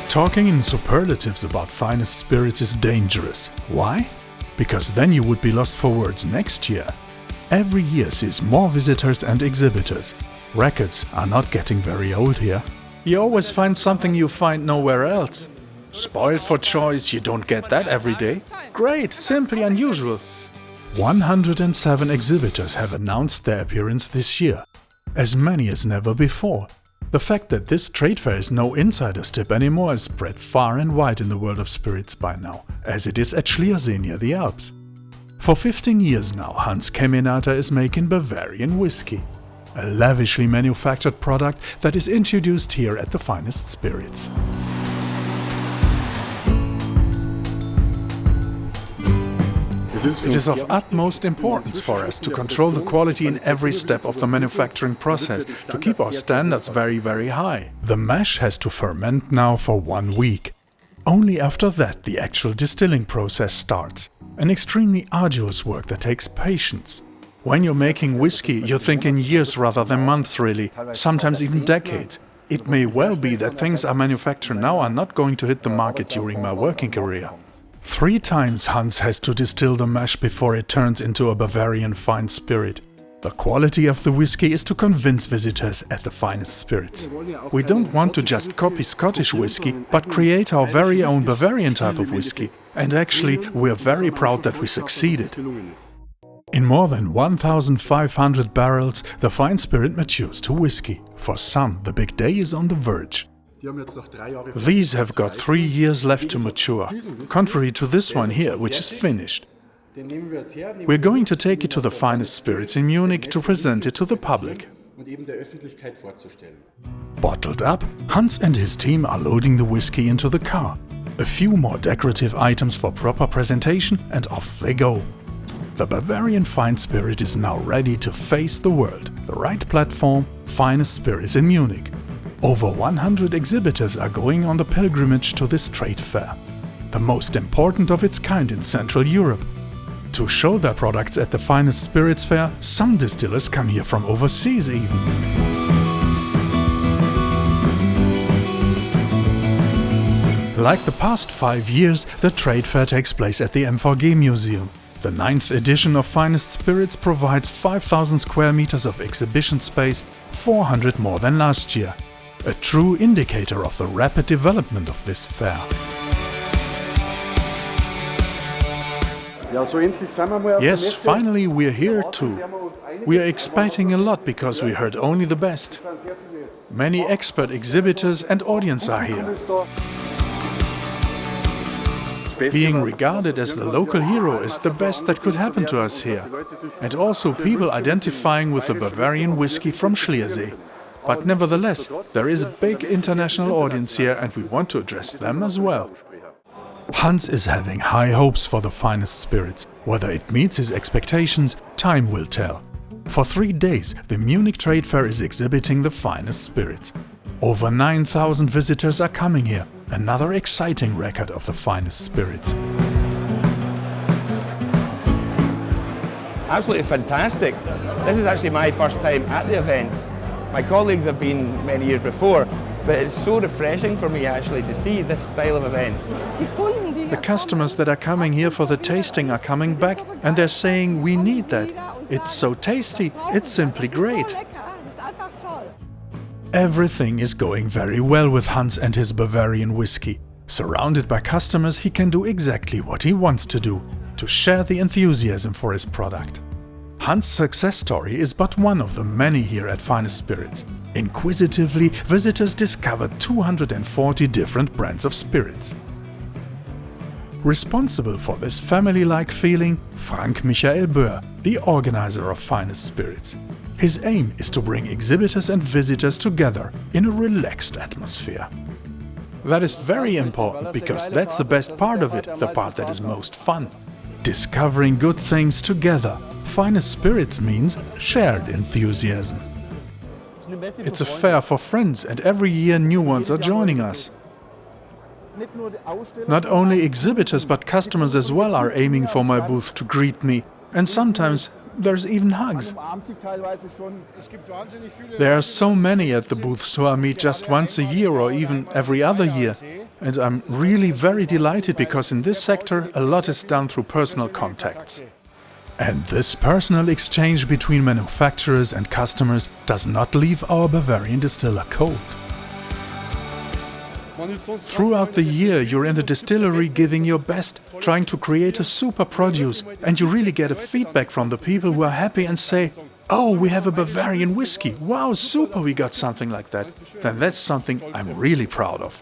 Talking in superlatives about Finest Spirits is dangerous. Why? Because then you would be lost for words next year. Every year sees more visitors and exhibitors. Records are not getting very old here. You always find something you find nowhere else. Spoiled for choice, you don't get that every day. Great, simply unusual. 107 exhibitors have announced their appearance this year. As many as never before. The fact that this trade fair is no insider's tip anymore is spread far and wide in the world of spirits by now, as it is at Slyrs near the Alps. For 15 years now, Hans Kemenata is making Bavarian whiskey, a lavishly manufactured product that is introduced here at the Finest Spirits. It is of utmost importance for us to control the quality in every step of the manufacturing process, to keep our standards very, very high. The mash has to ferment now for 1 week. Only after that the actual distilling process starts. An extremely arduous work that takes patience. When you're making whiskey, you're thinking years rather than months really, sometimes even decades. It may well be that things I manufacture now are not going to hit the market during my working career. 3 times Hans has to distill the mash before it turns into a Bavarian fine spirit. The quality of the whiskey is to convince visitors at the Finest Spirits. We don't want to just copy Scottish whiskey, but create our very own Bavarian type of whiskey. And actually, we're very proud that we succeeded. In more than 1,500 barrels, the fine spirit matures to whiskey. For some, the big day is on the verge. These have got 3 years left to mature, contrary to this one here, which is finished. We're going to take it to the Finest Spirits in Munich to present it to the public. Bottled up, Hans and his team are loading the whiskey into the car. A few more decorative items for proper presentation and off they go. The Bavarian fine spirit is now ready to face the world. The right platform, Finest Spirits in Munich. Over 100 exhibitors are going on the pilgrimage to this trade fair, the most important of its kind in Central Europe. To show their products at the Finest Spirits Fair, some distillers come here from overseas even. Like the past 5 years, the trade fair takes place at the MVG Museum. The 9th edition of Finest Spirits provides 5,000 square meters of exhibition space, 400 more than last year. A true indicator of the rapid development of this fair. Yes, finally we're here too. We are expecting a lot because we heard only the best. Many expert exhibitors and audience are here. Being regarded as the local hero is the best that could happen to us here. And also people identifying with the Bavarian whiskey from Slyrs. But nevertheless, there is a big international audience here and we want to address them as well. Hans is having high hopes for the Finest Spirits. Whether it meets his expectations, time will tell. For 3 days, the Munich Trade Fair is exhibiting the Finest Spirits. Over 9,000 visitors are coming here, another exciting record of the Finest Spirits. Absolutely fantastic. This is actually my first time at the event. My colleagues have been many years before, but it's so refreshing for me actually to see this style of event. The customers that are coming here for the tasting are coming back and they're saying we need that. It's so tasty, it's simply great. Everything is going very well with Hans and his Bavarian whiskey. Surrounded by customers, he can do exactly what he wants to do, to share the enthusiasm for his product. Hans' success story is but one of the many here at Finest Spirits. Inquisitively, visitors discovered 240 different brands of spirits. Responsible for this family-like feeling, Frank Michael Böhr, the organizer of Finest Spirits. His aim is to bring exhibitors and visitors together in a relaxed atmosphere. That is very important because that's the best part of it, the part that is most fun. Discovering good things together. Finest Spirits means shared enthusiasm. It's a fair for friends and every year new ones are joining us. Not only exhibitors but customers as well are aiming for my booth to greet me, and sometimes there's even hugs. There are so many at the booths who I meet just once a year or even every other year. And I'm really very delighted because in this sector a lot is done through personal contacts. And this personal exchange between manufacturers and customers does not leave our Bavarian distiller cold. Throughout the year you're in the distillery giving your best, trying to create a super produce, and you really get a feedback from the people who are happy and say, "Oh, we have a Bavarian whiskey, wow, super, we got something like that." Then that's something I'm really proud of.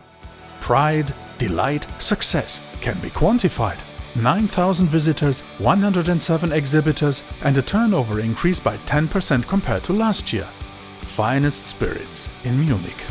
Pride, delight, success can be quantified. 9,000 visitors, 107 exhibitors, and a turnover increase by 10% compared to last year. Finest Spirits in Munich.